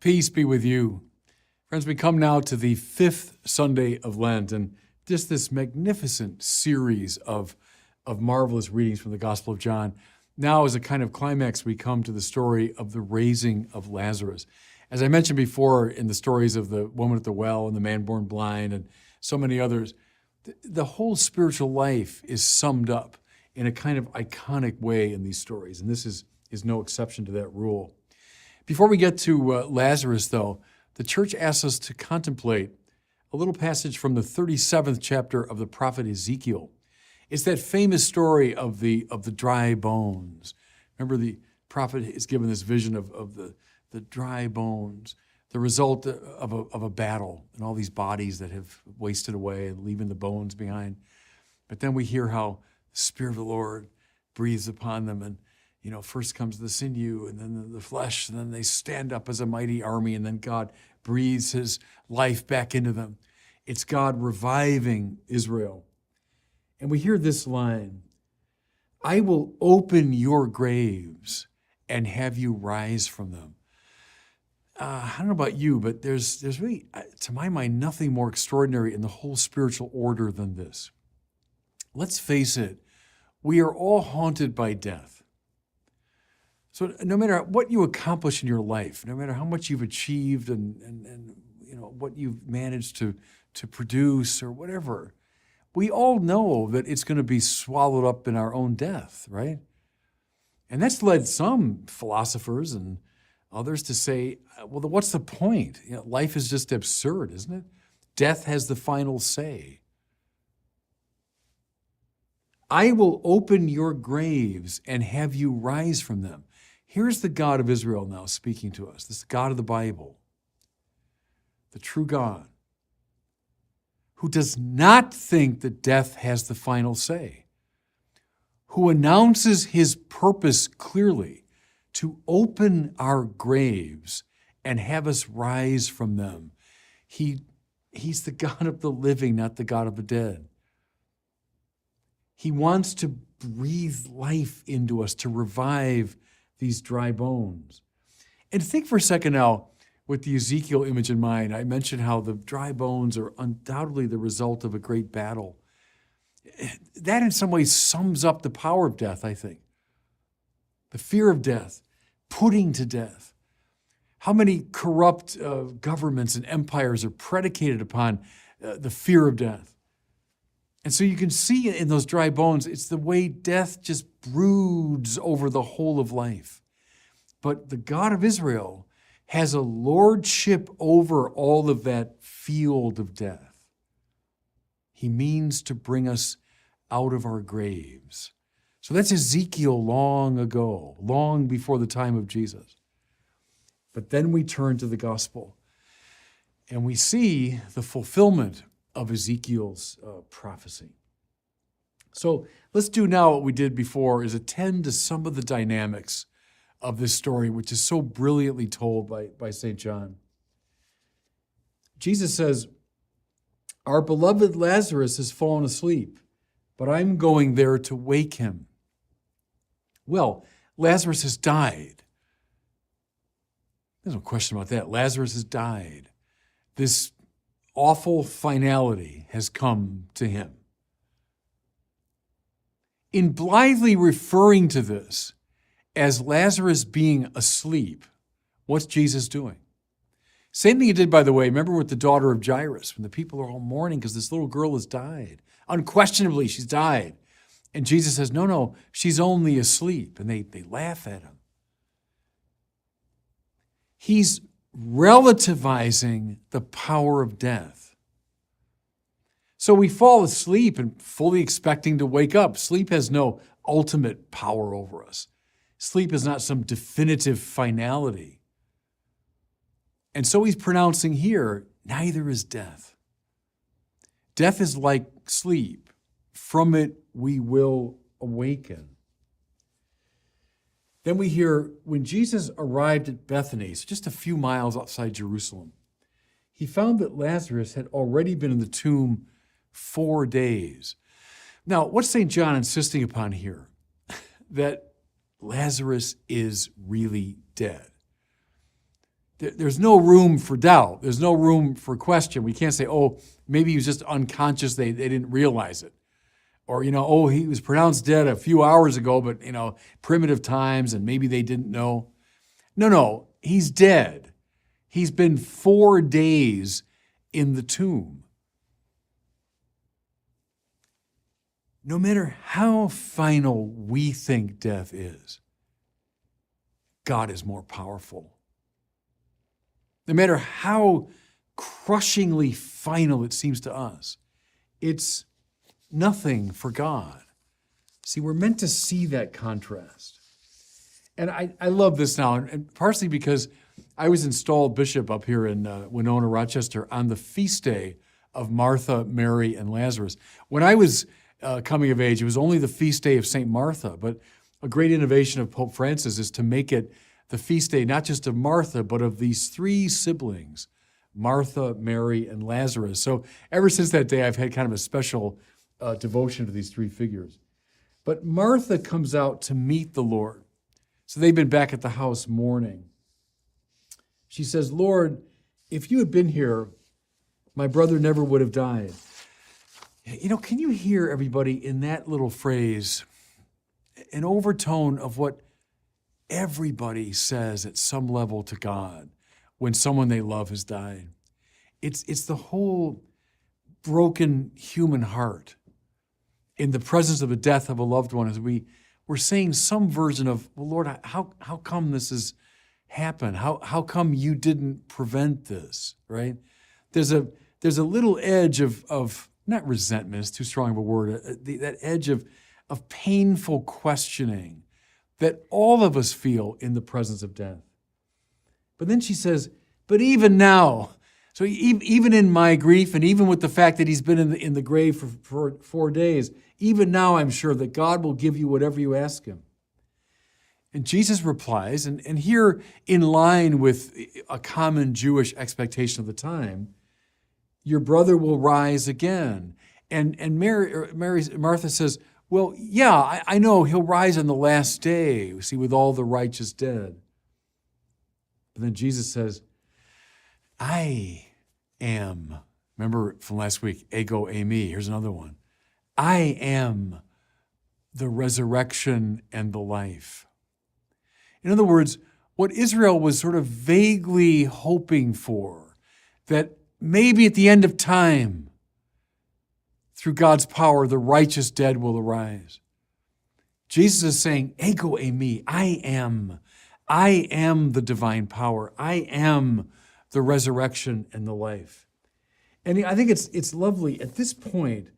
Peace be with you. Friends, we come now to the fifth Sunday of Lent, and just this magnificent series of marvelous readings from the Gospel of John. Now, as a kind of climax, we come to the story of the raising of Lazarus. As I mentioned before in the stories of the woman at the well and the man born blind and so many others, the whole spiritual life is summed up in a kind of iconic way in these stories, and this is no exception to that rule. Before we get to Lazarus, though, the Church asks us to contemplate a little passage from the 37th chapter of the prophet Ezekiel. It's that famous story of the dry bones. Remember, the prophet is given this vision of the dry bones, the result of a battle and all these bodies that have wasted away and leaving the bones behind. But then we hear how the Spirit of the Lord breathes upon them, and first comes the sinew and then the flesh, and then they stand up as a mighty army, and then God breathes his life back into them. It's God reviving Israel. And we hear this line, "I will open your graves and have you rise from them." I don't know about you, but there's really, to my mind, nothing more extraordinary in the whole spiritual order than this. Let's face it, we are all haunted by death. So no matter what you accomplish in your life, no matter how much you've achieved and what you've managed to produce or whatever, we all know that it's going to be swallowed up in our own death, right? And that's led some philosophers and others to say, well, what's the point? Life is just absurd, isn't it? Death has the final say. "I will open your graves and have you rise from them." Here's the God of Israel now speaking to us. This is the God of the Bible, the true God, who does not think that death has the final say, who announces his purpose clearly to open our graves and have us rise from them. He's the God of the living, not the God of the dead. He wants to breathe life into us, to revive these dry bones. And think for a second now, with the Ezekiel image in mind, I mentioned how the dry bones are undoubtedly the result of a great battle. That in some ways sums up the power of death, I think. The fear of death, putting to death. How many corrupt governments and empires are predicated upon the fear of death? And so you can see in those dry bones, it's the way death just broods over the whole of life. But the God of Israel has a lordship over all of that field of death. He means to bring us out of our graves. So that's Ezekiel long ago, long before the time of Jesus. But then we turn to the gospel and we see the fulfillment of Ezekiel's prophecy. So let's do now what we did before, is attend to some of the dynamics of this story, which is so brilliantly told by St. John. Jesus says, "Our beloved Lazarus has fallen asleep, but I'm going there to wake him." Well, Lazarus has died. There's no question about that. Lazarus has died. This awful finality has come to him. In blithely referring to this as Lazarus being asleep, what's Jesus doing? Same thing he did, by the way, remember with the daughter of Jairus, when the people are all mourning because this little girl has died. Unquestionably, she's died. And Jesus says, no, she's only asleep. And they laugh at him. He's relativizing the power of death. So we fall asleep and fully expecting to wake up. Sleep has no ultimate power over us. Sleep is not some definitive finality. And so he's pronouncing here, neither is death. Death is like sleep. From it we will awaken. Then we hear, when Jesus arrived at Bethany, it's just a few miles outside Jerusalem, he found that Lazarus had already been in the tomb 4 days. Now, what's St. John insisting upon here? That Lazarus is really dead. there's no room for doubt. There's no room for question. We can't say, oh, maybe he was just unconscious. They didn't realize it. Or, oh, he was pronounced dead a few hours ago, but, primitive times, and maybe they didn't know. No, he's dead. He's been 4 days in the tomb. No matter how final we think death is, God is more powerful. No matter how crushingly final it seems to us, it's nothing for God. See, we're meant to see that contrast. And I love this now, and partially because I was installed bishop up here in Winona, Rochester, on the feast day of Martha, Mary, and Lazarus. When I was coming of age, it was only the feast day of St. Martha, but a great innovation of Pope Francis is to make it the feast day not just of Martha, but of these 3 siblings, Martha, Mary, and Lazarus. So ever since that day, I've had kind of a special devotion to these 3 figures. But Martha comes out to meet the Lord. So they've been back at the house mourning. She says, Lord, if you had been here, my brother never would have died. Can you hear, everybody, in that little phrase, an overtone of what everybody says at some level to God when someone they love has died? It's the whole broken human heart in the presence of the death of a loved one, as we're saying some version of, well, Lord, how come this has happened? How come you didn't prevent this, right? There's a little edge of not resentment, it's too strong of a word, that edge of painful questioning that all of us feel in the presence of death. But then she says, but even now, so even in my grief, and even with the fact that he's been in the grave for 4 days, even now I'm sure that God will give you whatever you ask him. And Jesus replies, and here in line with a common Jewish expectation of the time, your brother will rise again. And Martha says, well, yeah, I know he'll rise on the last day, see, with all the righteous dead. But then Jesus says, I am, remember from last week, ego eimi, here's another one. I am the resurrection and the life. In other words, what Israel was sort of vaguely hoping for, that maybe at the end of time, through God's power, the righteous dead will arise. Jesus is saying, ego eimi, I am the divine power. I am the resurrection and the life. And I think it's lovely. At this point,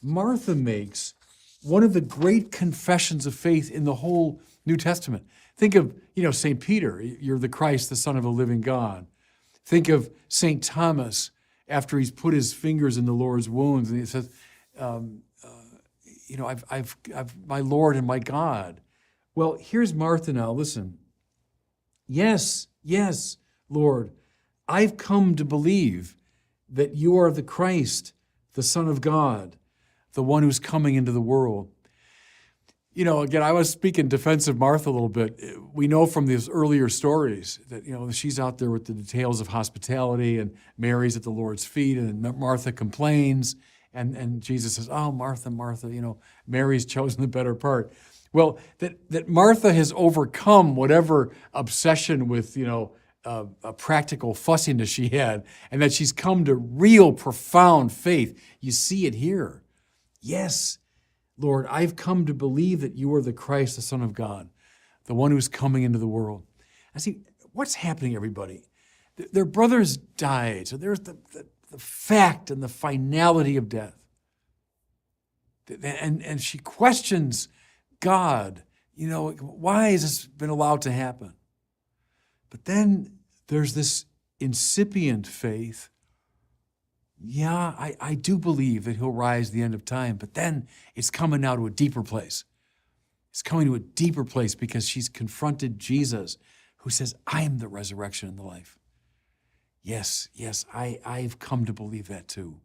Martha makes one of the great confessions of faith in the whole New Testament. Think of, St. Peter, you're the Christ, the Son of a living God. Think of St. Thomas, after he's put his fingers in the Lord's wounds, and he says, I've my Lord and my God. Well, here's Martha now, listen. Yes, Lord, I've come to believe that you are the Christ, the Son of God, the one who's coming into the world. Again, I was speaking defense of Martha a little bit. We know from these earlier stories that, she's out there with the details of hospitality, and Mary's at the Lord's feet, and Martha complains, and Jesus says, oh, Martha, Mary's chosen the better part. Well, that Martha has overcome whatever obsession with, a practical fussiness she had, and that she's come to real profound faith. You see it here. Yes, Lord, I've come to believe that you are the Christ, the Son of God, the one who's coming into the world. I see, what's happening, everybody? Their brothers died, so there's the fact and the finality of death. And she questions God, why has this been allowed to happen? But then there's this incipient faith. Yeah, I do believe that he'll rise at the end of time, but then it's coming now to a deeper place. It's coming to a deeper place because she's confronted Jesus, who says, I am the resurrection and the life. Yes, I've come to believe that too.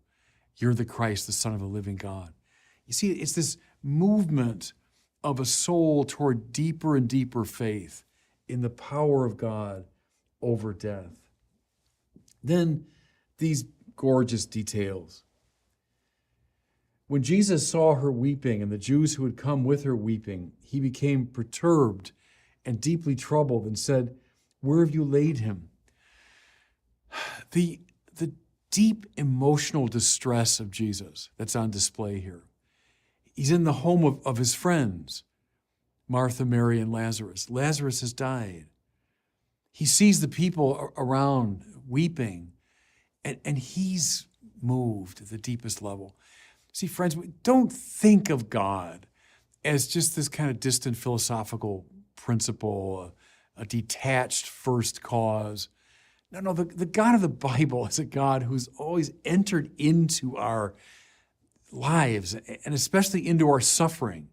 You're the Christ, the Son of a living God. You see, it's this movement of a soul toward deeper and deeper faith in the power of God over death. Then these gorgeous details. When Jesus saw her weeping and the Jews who had come with her weeping, he became perturbed and deeply troubled and said, "Where have you laid him?" The deep emotional distress of Jesus that's on display here. He's in the home of his friends, Martha, Mary, and Lazarus. Lazarus has died. He sees the people around weeping, and he's moved at the deepest level. See, friends, don't think of God as just this kind of distant philosophical principle, a detached first cause. No, the God of the Bible is a God who's always entered into our lives, and especially into our suffering,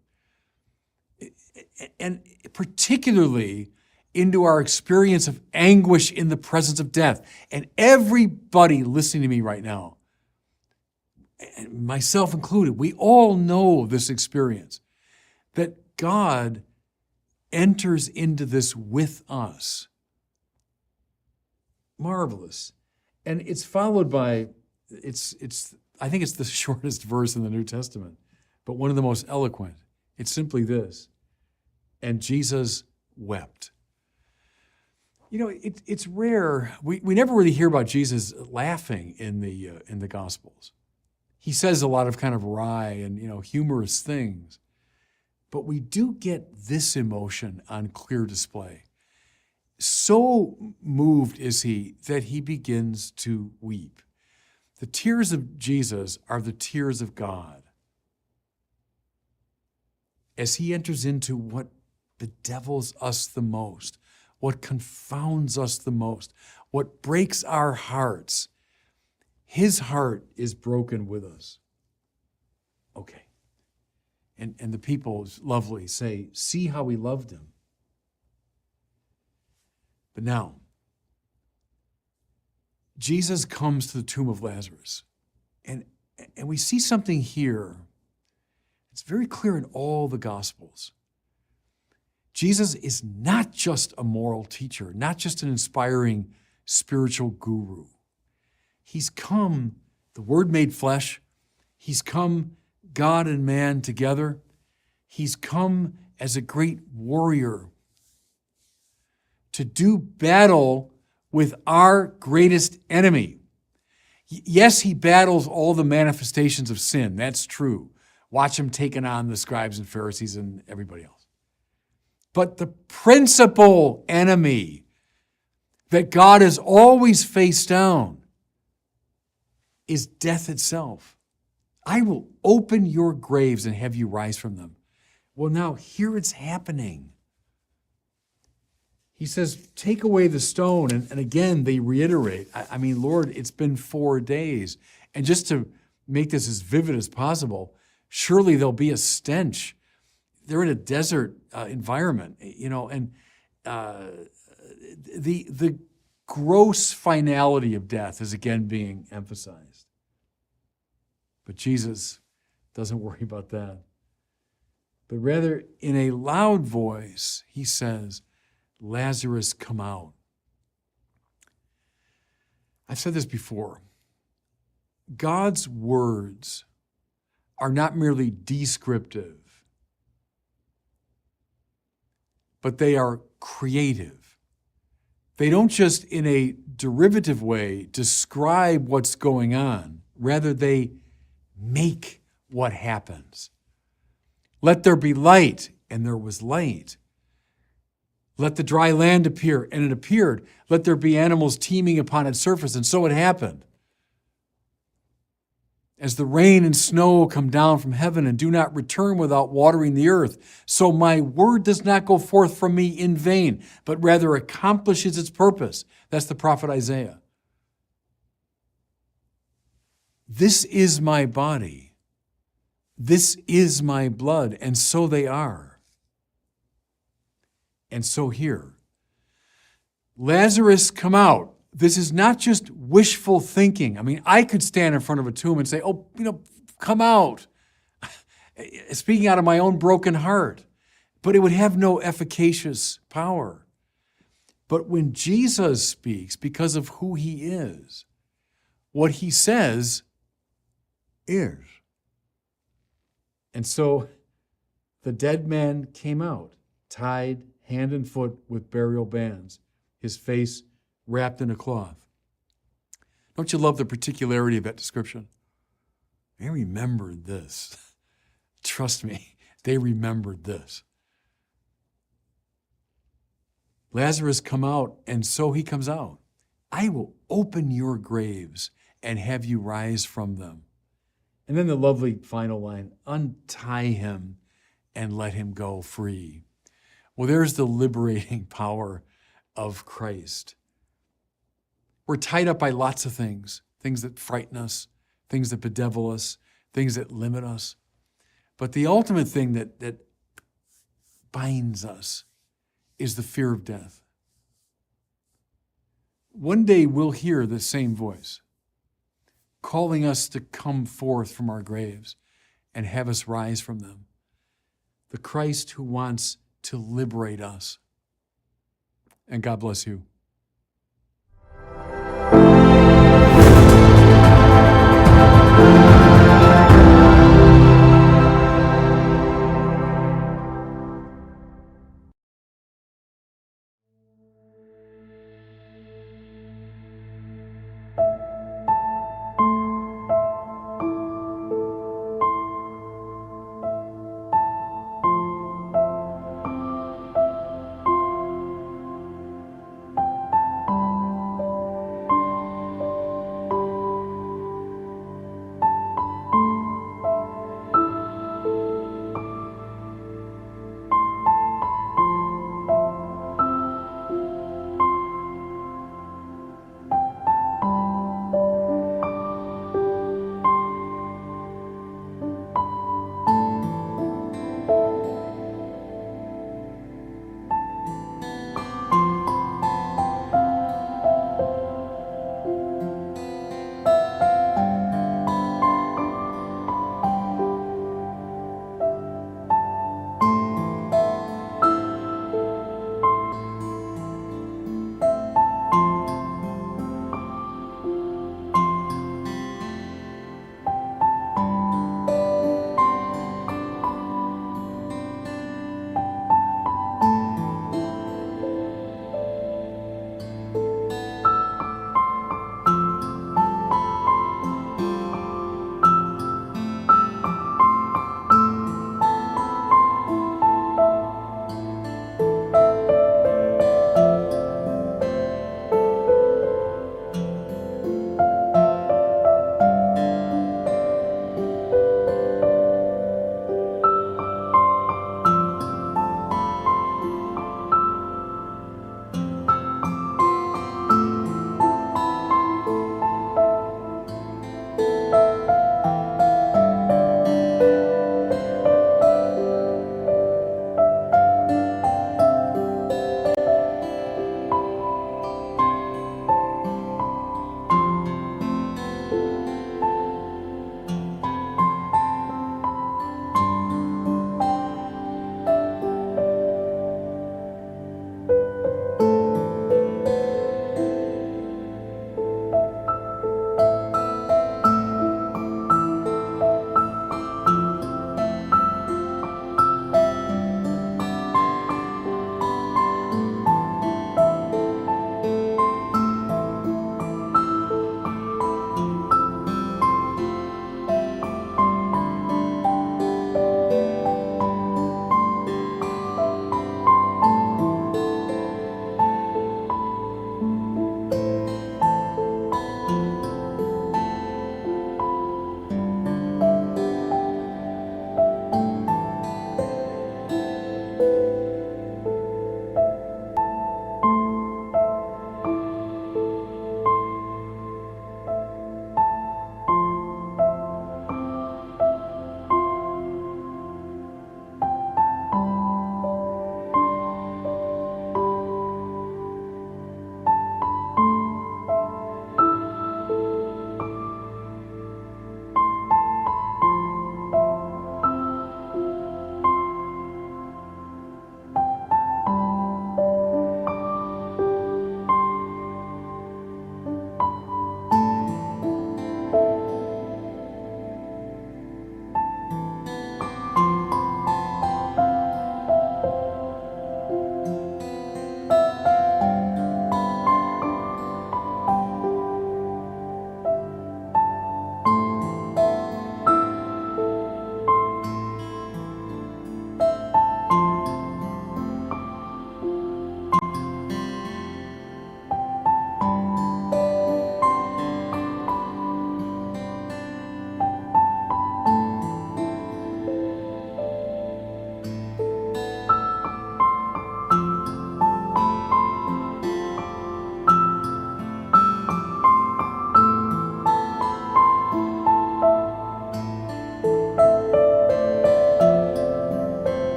and particularly into our experience of anguish in the presence of death. And everybody listening to me right now, and myself included, we all know this experience, that God enters into this with us. Marvelous. And it's followed by, I think it's the shortest verse in the New Testament, but one of the most eloquent. It's simply this: "And Jesus wept." You know, it's rare. We never really hear about Jesus laughing in the Gospels. He says a lot of kind of wry and, humorous things, but we do get this emotion on clear display. So moved is he that he begins to weep. The tears of Jesus are the tears of God as he enters into what bedevils us the most, what confounds us the most, what breaks our hearts. His heart is broken with us. Okay. And the people, lovely, say, "See how he loved him." But now, Jesus comes to the tomb of Lazarus, and we see something here. It's very clear in all the Gospels. Jesus is not just a moral teacher, not just an inspiring spiritual guru. He's come, the Word made flesh. He's come, God and man together. He's come as a great warrior to do battle with our greatest enemy. Yes, he battles all the manifestations of sin. That's true. Watch him taking on the scribes and Pharisees and everybody else. But the principal enemy that God has always faced down is death itself. "I will open your graves and have you rise from them." Well, now here it's happening. He says, "Take away the stone." And again, they reiterate, I mean, Lord, it's been 4 days. And just to make this as vivid as possible, surely there'll be a stench. They're in a desert environment, and the gross finality of death is again being emphasized. But Jesus doesn't worry about that. But rather, in a loud voice, he says, "Lazarus, come out." I've said this before. God's words are not merely descriptive, but they are creative. They don't just in a derivative way describe what's going on. Rather, they make what happens. "Let there be light," and there was light. "Let the dry land appear," and it appeared. "Let there be animals teeming upon its surface," and so it happened. "As the rain and snow come down from heaven and do not return without watering the earth, so my word does not go forth from me in vain, but rather accomplishes its purpose." That's the prophet Isaiah. "This is my body. This is my blood," and so they are. And so here, "Lazarus, come out." This is not just wishful thinking. I mean, I could stand in front of a tomb and say, "Oh, come out," speaking out of my own broken heart, but it would have no efficacious power. But when Jesus speaks, because of who he is, what he says is. And so the dead man came out, tied hand and foot with burial bands, his face wrapped in a cloth. Don't you love the particularity of that description? They remembered this. Trust me, they remembered this. Lazarus come out, and so he comes out. I will open your graves and have you rise from them. And then the lovely final line, untie him and let him go free. Well, there's the liberating power of Christ. We're tied up by lots of things that frighten us, things that bedevil us, things that limit us. But the ultimate thing that binds us is the fear of death. One day we'll hear the same voice calling us to come forth from our graves and have us rise from them. The Christ who wants to liberate us. And God bless you.